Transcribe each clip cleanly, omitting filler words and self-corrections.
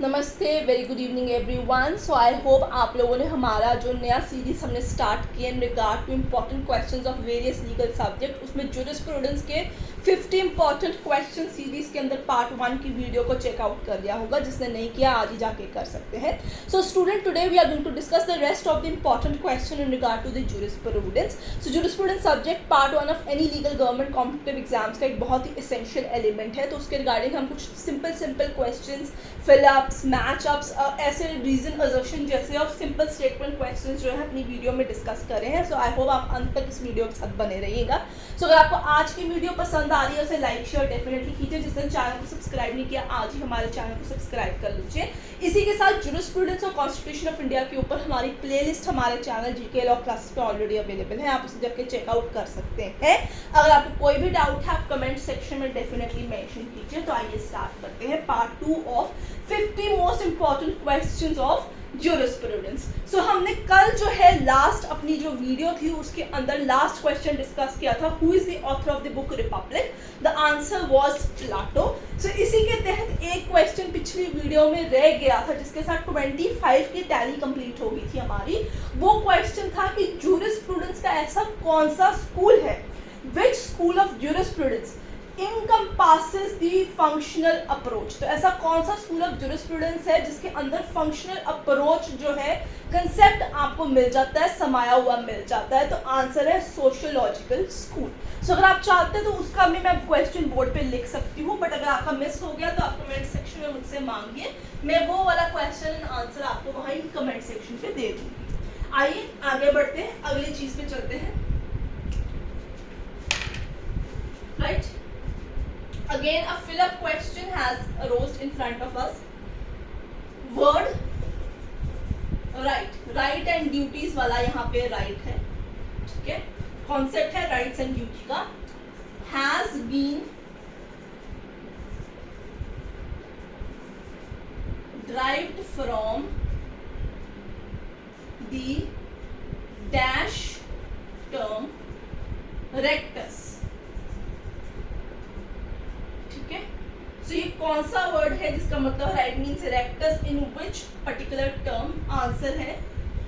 नमस्ते, very good evening everyone. सो आई hope आप लोगों ने हमारा जो नया सीरीज़ हमने स्टार्ट किया in regard to important questions of various legal subject, उसमें जूरिस्प्रूडेंस के 50 इंपॉर्टेंट क्वेश्चन सीरीज़ के अंदर पार्ट 1 की वीडियो को चेकआउट कर लिया होगा। जिसने नहीं किया आज ही जाके कर सकते हैं। So student, today we are going to discuss the rest of the important question in regard to the jurisprudence. So jurisprudence subject part 1 of any legal government competitive exams का एक बहुत ही एसेंशियल एलिमेंट है। तो उसके regarding हम कुछ simple question, fill-ups, matchups, ऐसे reason अजर्शन जैसे और सिंपल स्टेटमेंट क्वेश्चंस जो है अपनी वीडियो में डिस्कस कर रहे हैं। सो आई होप आप अंत तक इस वीडियो के साथ बने रहिएगा। सो अगर आपको आज की वीडियो पसंद आ रही है उसे लाइक शेयर डेफिनेटली कीजिए। जिसने चैनल को सब्सक्राइब नहीं किया आज ही हमारे चैनल को सब्सक्राइब कर लीजिए। इसी के साथ जूरिस्प्रूडेंस और कॉन्स्टिट्यूशन ऑफ इंडिया के ऊपर हमारी प्लेलिस्ट हमारे चैनल जीके लॉ क्लासेस पे ऑलरेडी अवेलेबल है, आप उसे जाके चेकआउट कर सकते हैं। अगर आपको कोई भी डाउट है आप कमेंट सेक्शन में डेफिनेटली मेंशन कीजिए। तो आइए स्टार्ट करते हैं part 2 of 50 most important questions of jurisprudence. So हमने कल जो है लास्ट अपनी जो वीडियो थी उसके अंदर लास्ट क्वेश्चन डिस्कस किया था, who is the author of the book Republic. The answer was Plato. So इसी के तहत एक क्वेश्चन पिछली वीडियो में रह गया था जिसके साथ 25 की टैली कंप्लीट हो गई थी हमारी। वो क्वेश्चन था कि जूरिस्प्रूडेंस का ऐसा कौन सा स्कूल है, which school of jurisprudence encompasses the functional approach। तो ऐसा कौन सा स्कूल ऑफ जूरिस्प्रूडेंस है जिसके अंदर फंक्शनल अप्रोच जो है कंसेप्ट आपको मिल जाता है, समाया हुआ मिल जाता है। तो आंसर है सोशियोलॉजिकल स्कूल। सो अगर आप चाहते हैं तो उसका भी मैं क्वेश्चन बोर्ड पे लिख सकती हूँ, बट अगर आपका मिस हो गया तो आप कमेंट सेक्शन में मुझसे मांगिए, मैं वो वाला क्वेश्चन एंड आंसर आपको वहाँ कमेंट सेक्शन पे दे दूँगी। आइए आगे बढ़ते हैं, अगली चीज पे चलते हैं। Right, again a fill up question has arose in front of us। word right and duties वाला यहाँ पे right है, ठीक है। कॉन्सेप्ट है राइट्स एंड ड्यूटी का। has been derived from the dash term rectus। तो ये कौन सा वर्ड है जिसका मतलब right means rectus in which particular term. Answer है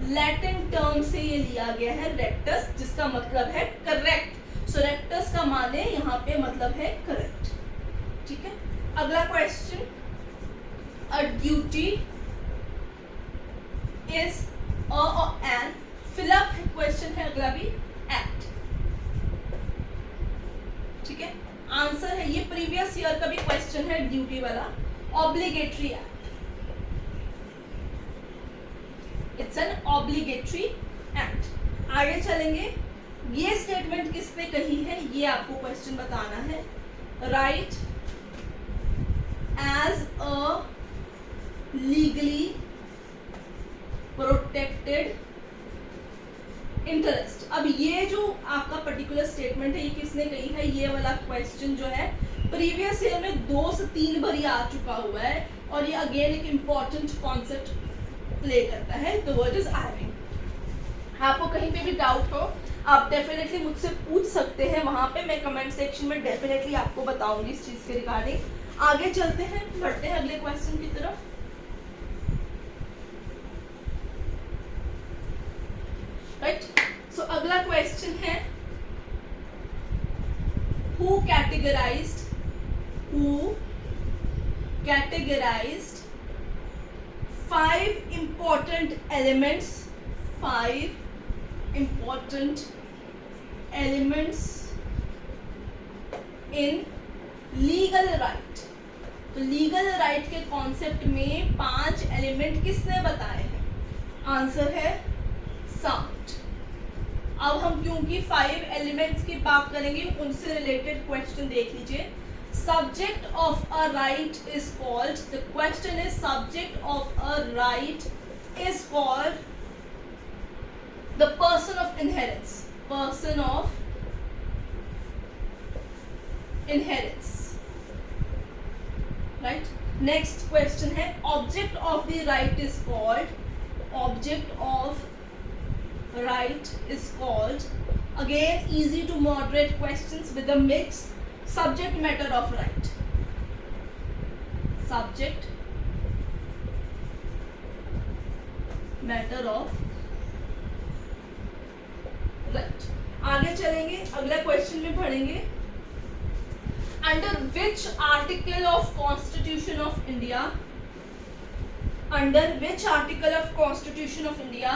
लैटिन टर्म से ये लिया गया है रेक्टस, जिसका मतलब है करेक्ट। सो रेक्टस का माने यहाँ पे मतलब है करेक्ट, ठीक है। अगला question, a duty is an fill up question है अगला भी एक्ट, ठीक है। आंसर है ये प्रीवियस ईयर का भी क्वेश्चन है ड्यूटी वाला, obligatory act. It's an obligatory act. आगे चलेंगे, ये स्टेटमेंट किसने कही है ये आपको क्वेश्चन बताना है। Right as a legally protected interest. अब ये जो आपका पर्टिकुलर स्टेटमेंट है ये किसने कही है, ये वाला क्वेश्चन जो है प्रीवियस ईयर में 2 से 3 बार आ चुका हुआ है और ये अगेन एक इम्पॉर्टेंट कॉन्सेप्ट प्ले करता है। The word is airing. आपको कहीं पे भी डाउट हो आप डेफिनेटली मुझसे पूछ सकते हैं, वहां पे मैं कमेंट सेक्शन में डेफिनेटली आपको बताऊंगी इस चीज के रिगार्डिंग। आगे चलते हैं, बढ़ते हैं अगले क्वेश्चन की तरफ। राइट, सो अगला क्वेश्चन है, who categorized 5 important elements in legal right। तो लीगल राइट के कॉन्सेप्ट में 5 एलिमेंट किसने बताए हैं। आंसर है साउंड। अब हम क्योंकि 5 एलिमेंट्स की बात करेंगे उनसे रिलेटेड क्वेश्चन देख लीजिए। Subject of a right is called, the question is subject of a right is called the person of inherence. Person of inherence, right. Next question है, object of the right is called, object of right is called, again easy to moderate questions with a mix, subject matter of right। subject matter of right. आगे चलेंगे, अगला question में पढ़ेंगे, under which article of constitution of India, under which article of constitution of India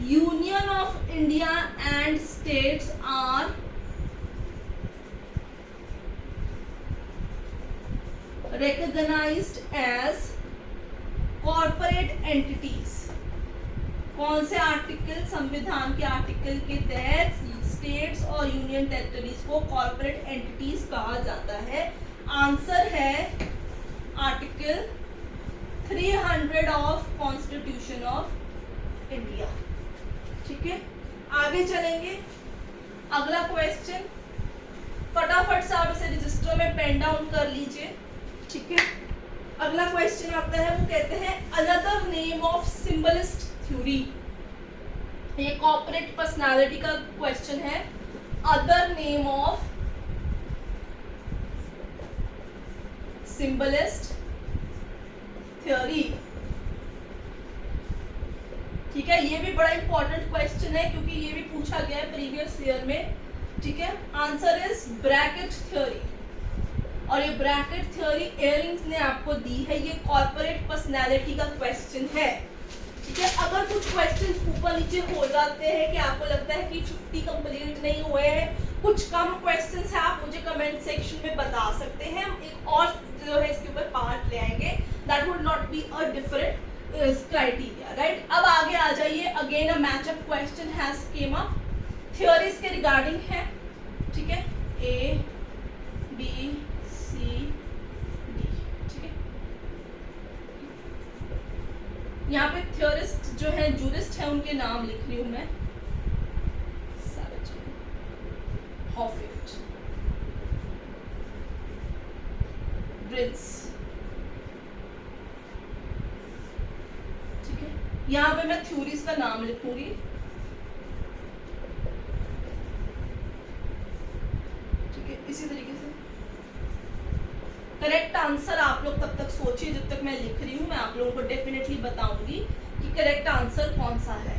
union of India and states are recognized as corporate entities। कौन से article, संविधान के article के तहत स्टेट्स और यूनियन टेरिटरीज को कॉर्पोरेट एंटिटीज कहा जाता है? आंसर है article 300 of constitution of India. ठीक है, आगे चलेंगे, अगला क्वेश्चन फटाफट से आप इसे रजिस्टर में पेन डाउन कर लीजिए। ठीक है, अगला क्वेश्चन आता है, वो कहते हैं another name of symbolist theory. ये कॉर्पोरेट पर्सनालिटी का क्वेश्चन है। Other name of symbolist theory. ठीक है, ये भी बड़ा इंपॉर्टेंट क्वेश्चन है क्योंकि ये भी पूछा गया है प्रीवियस ईयर में। ठीक है, आंसर इज ब्रैकेट थ्योरी। और ये ब्रैकेट थ्योरी एयरिंग्स ने आपको दी है, ये कॉर्पोरेट पर्सनालिटी का क्वेश्चन है। ठीक है, अगर कुछ क्वेश्चंस ऊपर नीचे हो जाते हैं कि आपको लगता है कि 50 कंप्लीट नहीं हुए हैं, कुछ कम क्वेश्चंस है, आप मुझे कमेंट सेक्शन में बता सकते हैं, हम एक और जो है इसके ऊपर पार्ट ले आएंगे। That would not be a different criteria, right. अब आगे आ जाइए, again a matchup question has came up, theories के रिगार्डिंग है। ठीक है, ए बी सी डी। ठीक है, यहाँ पे थ्योरिस्ट जो है, जूरिस्ट है, उनके नाम लिख रही हूं मैं। हॉफिट, ब्रिट्स। ठीक है, यहाँ पे मैं थ्योरीज का नाम लिखूंगी। ठीक है, इसी तरीके से करेक्ट आंसर आप लोग तब तक सोचिए जब तक मैं लिख रही हूं, मैं आप लोगों को डेफिनेटली बताऊंगी कि करेक्ट आंसर कौन सा है।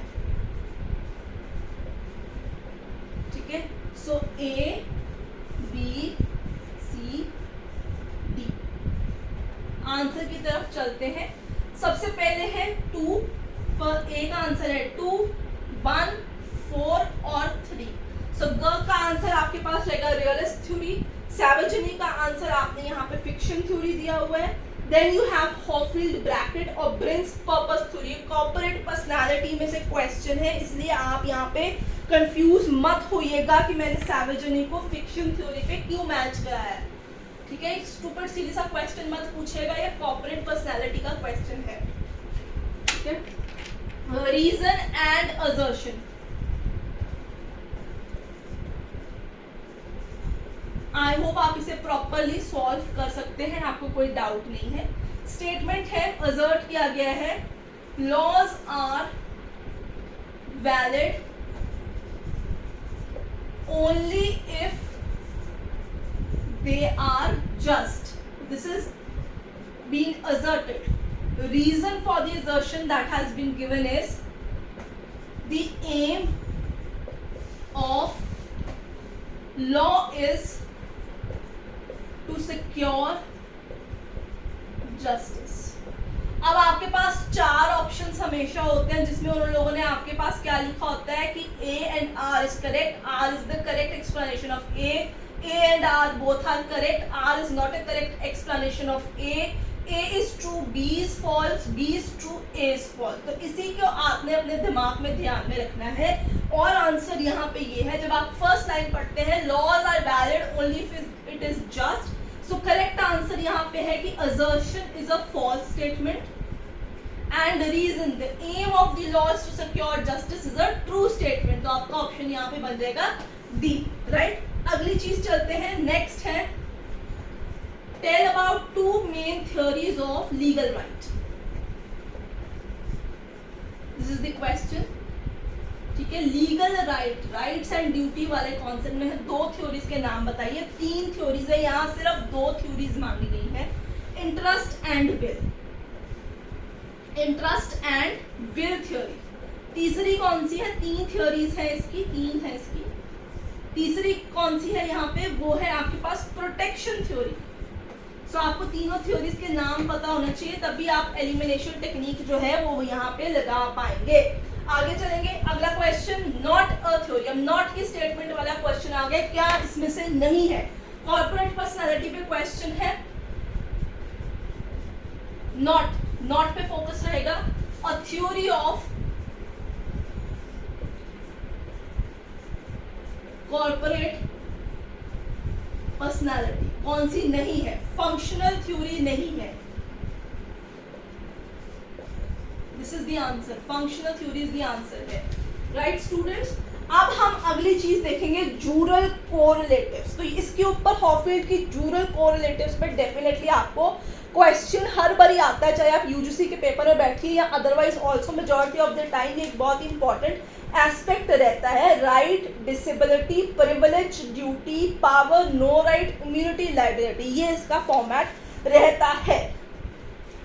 ठीक है, so A B C D. Answer की तरफ चलते हैं। सबसे पहले है 2, ए का आंसर है 2, 1, 4 और 3। सो ग का आंसर आपके पास रहेगा रियलिस्ट थ्योरी। सैवेजनी का आंसर आपने यहाँ पे फिक्शन थ्योरी दिया हुआ है। देन यू हैव हॉफील्ड, ब्रैकेट और ब्रिन्स पर्पस थ्योरी। कॉर्पोरेट पर्सनालिटी में से क्वेश्चन है, इसलिए आप यहाँ पे कंफ्यूज मत होइएगा कि मैंने सैवेजनी को फिक्शन थ्योरी पे क्यों मैच कराया है। ठीक है, स्टूपिड सीधी सा क्वेश्चन मत पूछेगा, ये कॉर्पोरेट पर्सनालिटी का क्वेश्चन है। ठीक है, reason and assertion. I hope आप इसे प्रॉपरली सॉल्व कर सकते हैं, आपको कोई डाउट नहीं है। स्टेटमेंट है, असर्ट किया गया है, laws are valid only if they are just. This is been asserted. The reason for the assertion that has been given is the aim of law is to secure justice। अब आपके पास 4 options हमेशा होते हैं जिसमें उन लोगों ने आपके पास क्या लिखा होता है कि A and R is correct, R is the correct explanation of A and R both are correct, R is not a correct explanation of A is true, B is false, B is true, A is false। तो इसी को आपने अपने दिमाग में ध्यान में रखना है। और आंसर यहाँ पे ये है, जब आप फर्स्ट लाइन पढ़ते हैं laws are valid only if it is just, so correct answer यहाँ पे है कि assertion is a false statement and the reason, the aim of the law is to secure justice is a true statement। तो आपका option यहाँ पे बन जाएगा D, राइट। अगली चीज चलते हैं, नेक्स्ट है tell about 2 main theories of legal right। This is the question. ठीक है, legal right, rights and duty वाले कॉन्सेप्ट में है, 2 थ्योरीज के नाम बताइए। 3 थ्योरीज है, यहाँ सिर्फ 2 थ्योरीज मांगी गई है, interest and will. Interest and will theory. तीसरी कौन सी है, 3 थ्योरीज है इसकी, 3 है इसकी। तीसरी कौन सी है यहाँ पे, वो है आपके पास प्रोटेक्शन थ्योरी। सो आपको तीनों थ्योरीज के नाम पता होना चाहिए, तभी आप एलिमिनेशन टेक्निक जो है वो यहाँ पे लगा पाएंगे। आगे चलेंगे, अगला क्वेश्चन, नॉट अ थ्योरी। अब नॉट की स्टेटमेंट वाला क्वेश्चन आ गया, क्या इसमें से नहीं है। कॉर्पोरेट पर्सनालिटी पे क्वेश्चन है, नॉट पे फोकस रहेगा। A theory of corporate personality कौन सी नहीं है, फंक्शनल थ्योरी नहीं है। This is the answer, functional theory is the answer है। राइट स्टूडेंट्स, अब हम अगली चीज देखेंगे, जूरल कोरिलेटिव्स। तो इसके ऊपर हॉफील्ड की जूरल कोरिलेटिव्स पे डेफिनेटली आपको क्वेश्चन हर बार आता है, चाहे आप यूजीसी के पेपर में बैठिए या otherwise also majority of the time. ये एक बहुत इंपॉर्टेंट एस्पेक्ट रहता है, right, disability, privilege, duty, power, no right, immunity, liability, ये इसका फॉर्मेट रहता है।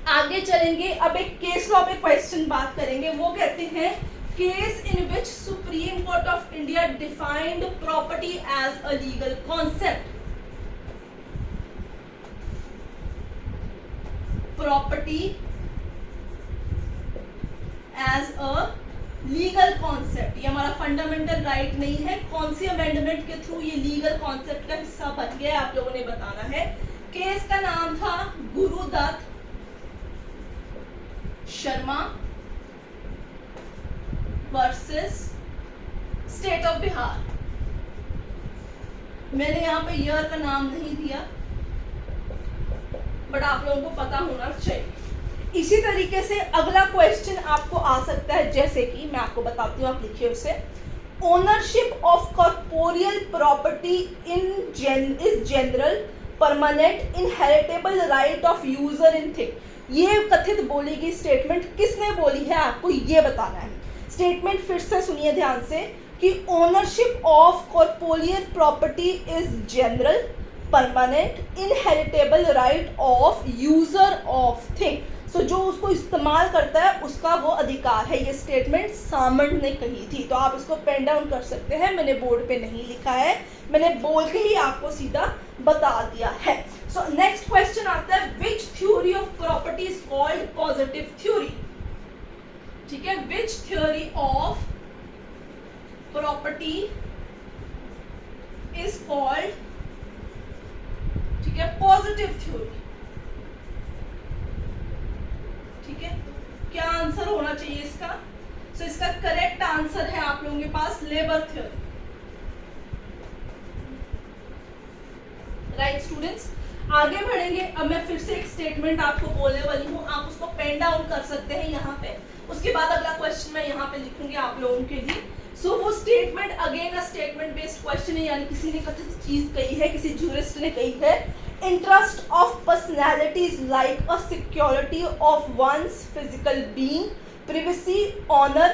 आगे चलेंगे, अब एक केस लॉ पे क्वेश्चन बात करेंगे। वो कहते हैं, case in which supreme court of India defined property as a legal concept. Property as a legal concept, ये हमारा फंडामेंटल राइट नहीं है। कौन सी अमेंडमेंट के थ्रू ये लीगल कॉन्सेप्ट का हिस्सा बन गया, आप लोगों ने बताना है। केस का नाम था Gurudutt Sharma versus state of Bihar. मैंने यहाँ पे ईयर का नाम नहीं दिया, बट आप लोगों को पता होना चाहिए। इसी तरीके से अगला क्वेश्चन आपको आ सकता है, जैसे कि मैं आपको बताती हूँ, आप लिखिए उसे। Ownership of corporeal property is general permanent inheritable right of user in thing. ये कथित बोली गई स्टेटमेंट किसने बोली है, आपको ये बताना है। स्टेटमेंट फिर से सुनिए ध्यान से, कि ownership of corporeal property is general permanent inheritable right of user of thing. So जो उसको इस्तेमाल करता है उसका वो अधिकार है। ये स्टेटमेंट सामंत ने कही थी, तो आप इसको पेन डाउन कर सकते हैं। मैंने बोर्ड पे नहीं लिखा है, मैंने बोल के ही आपको सीधा बता दिया है। सो नेक्स्ट क्वेश्चन आता है, विच theory of property is called positive theory. ठीक है, विच theory of property is called, ठीक है, पॉजिटिव थ्योरी। ठीक है, क्या आंसर होना चाहिए इसका? सो इसका करेक्ट आंसर है आप लोगों के पास लेबर थ्योरी। राइट स्टूडेंट्स, आगे बढ़ेंगे। अब मैं फिर से एक स्टेटमेंट आपको बोलने वाली हूँ, आप उसको पेन डाउन कर सकते हैं यहाँ पे। उसके बाद अगला क्वेश्चन मैं यहाँ पे लिखूंगी आप लोगों के लिए। सो वो statement again a statement based question है, यानी किसी ने कथित चीज कही है, किसी जूरिस्ट ने कही है। Interest of personality is like a security of one's physical being, privacy, honor, ...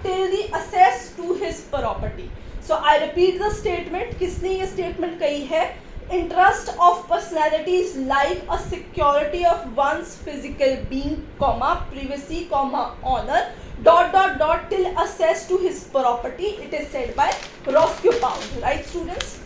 till the access to his property. So I repeat the statement. किसने ये statement कही है? Interest of personality is like a security of one's physical being, privacy, honor, ... till access to his property. It is said by Roscoe-Pound. Right, students?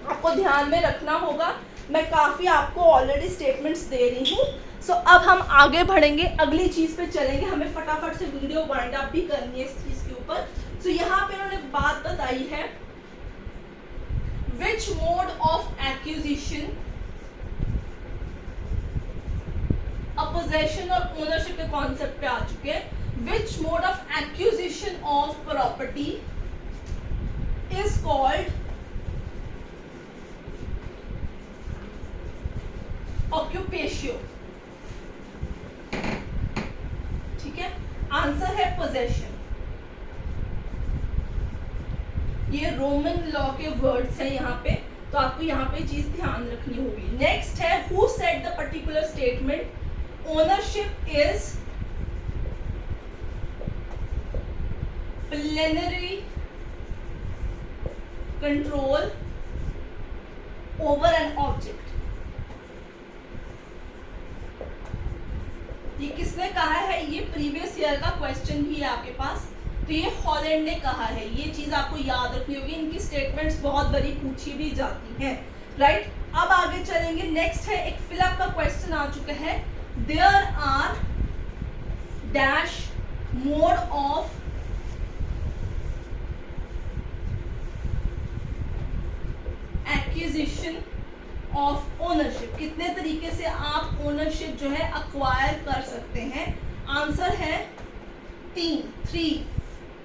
आपको ध्यान में रखना होगा, मैं काफ़ी आपको ऑलरेडी स्टेटमेंट्स दे रही हूँ। सो अब हम आगे बढ़ेंगे, अगली चीज़ पे चलेंगे। हमें फटाफट से वीडियो वाइंड अप भी करनी है इस चीज़ के ऊपर। सो यहाँ पे उन्होंने बात बताई है, which mode of acquisition, possession और ओनरशिप के कॉन्सेप्ट पे आ चुके हैं। Which mode of acquisition of property is called occupatio. ठीक है, आंसर है पोजेशन। ये रोमन लॉ के वर्ड्स हैं यहाँ पे, तो आपको यहाँ पे चीज ध्यान रखनी होगी। नेक्स्ट है, who said the particular statement ownership is plenary control over an object. ये किसने कहा है? ये प्रीवियस ईयर का क्वेश्चन भी है आपके पास, तो ये हॉलैंड ने कहा है। ये चीज आपको याद रखनी होगी, इनकी स्टेटमेंट्स बहुत बड़ी पूछी भी जाती हैं, राइट। अब आगे चलेंगे, नेक्स्ट है एक फिलअप का क्वेश्चन आ चुका है। There are dash mode of acquisition of ownership, कितने तरीके से आप ओनरशिप जो है अक्वायर कर सकते हैं? आंसर है 3।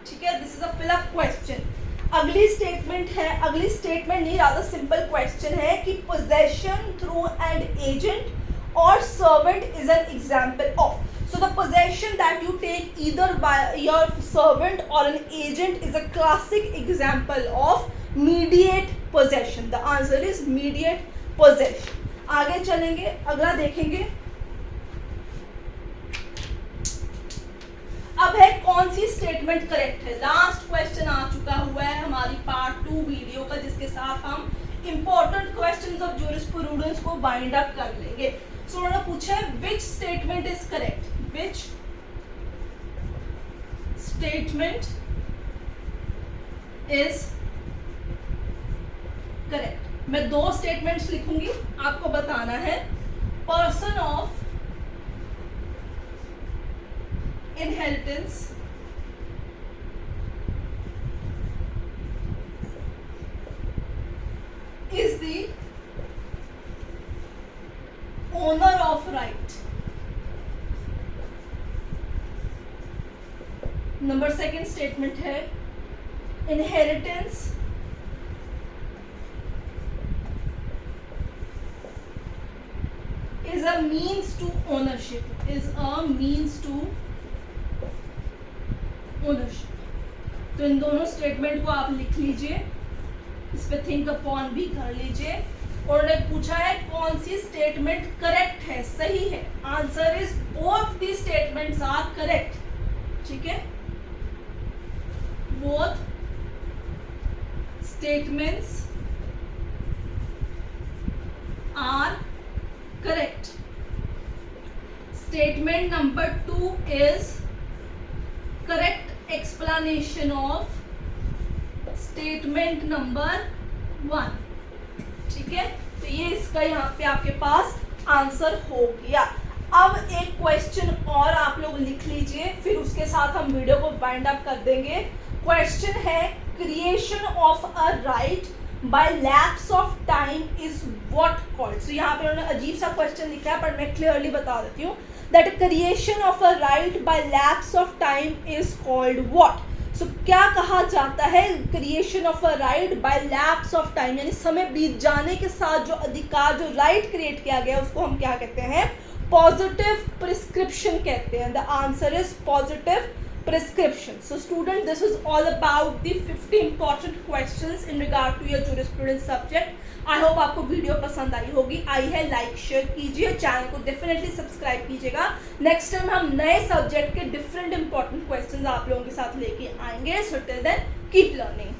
ठीक है, this is a fill up question. अगली स्टेटमेंट है, अगली स्टेटमेंट नहीं, rather सिंपल क्वेश्चन है कि पोजेशन थ्रू एन एजेंट और servant is an example of. So the possession that you take either by your servant or an agent is a classic example of mediate possession. The answer is mediate possession. आगे चलेंगे, अगला देखेंगे। अब है कौन सी statement correct है। Last question आ चुका हुआ है हमारी पार्ट 2 वीडियो का, जिसके साथ हम इंपॉर्टेंट क्वेश्चंस ऑफ ज्यूरिस्प्रूडेंस को बाइंड अप कर लेंगे। सो उन्होंने पूछा है which statement is correct, which statement is correct. मैं 2 स्टेटमेंट्स लिखूंगी, आपको बताना है। Person of inheritance is the owner of right. Number second statement है inheritance is a means to ownership, is a means to ownership. तो इन दोनों statement को आप लिख लीजिए, इस पे थिंक अपॉन भी कर लीजिए। और उन्होंने पूछा है कौन सी स्टेटमेंट करेक्ट है, सही है। Answer is both the statements are correct. ठीक है, both statements are correct. Statement number 2 is correct explanation of statement number 1। ठीक है, तो ये इसका यहाँ पे आपके पास आंसर हो गया। अब एक क्वेश्चन और आप लोग लिख लीजिए, फिर उसके साथ हम वीडियो को बाइंड अप कर देंगे। क्वेश्चन है creation of a right by lapse of time is what called. So यहाँ पे उन्होंने अजीब सा क्वेश्चन लिखा है, पर मैं क्लियरली बता देती हूँ। That creation of a right by lapse of time is called what? So क्या कहा जाता है creation of a right by lapse of time, यानी समय बीत जाने के साथ जो अधिकार, जो राइट क्रिएट किया गया, उसको हम क्या कहते हैं? पॉजिटिव प्रिस्क्रिप्शन कहते हैं। The answer is positive prescription. So student, this is all about the 50 important questions in regard to your jurisprudence subject. I hope आपको वीडियो पसंद आई होगी। आई है लाइक शेयर कीजिए, चैनल को डेफिनेटली सब्सक्राइब कीजिएगा। नेक्स्ट टाइम हम नए सब्जेक्ट के डिफरेंट इंपॉर्टेंट क्वेश्चंस आप लोगों के साथ लेके आएंगे। So till then keep learning.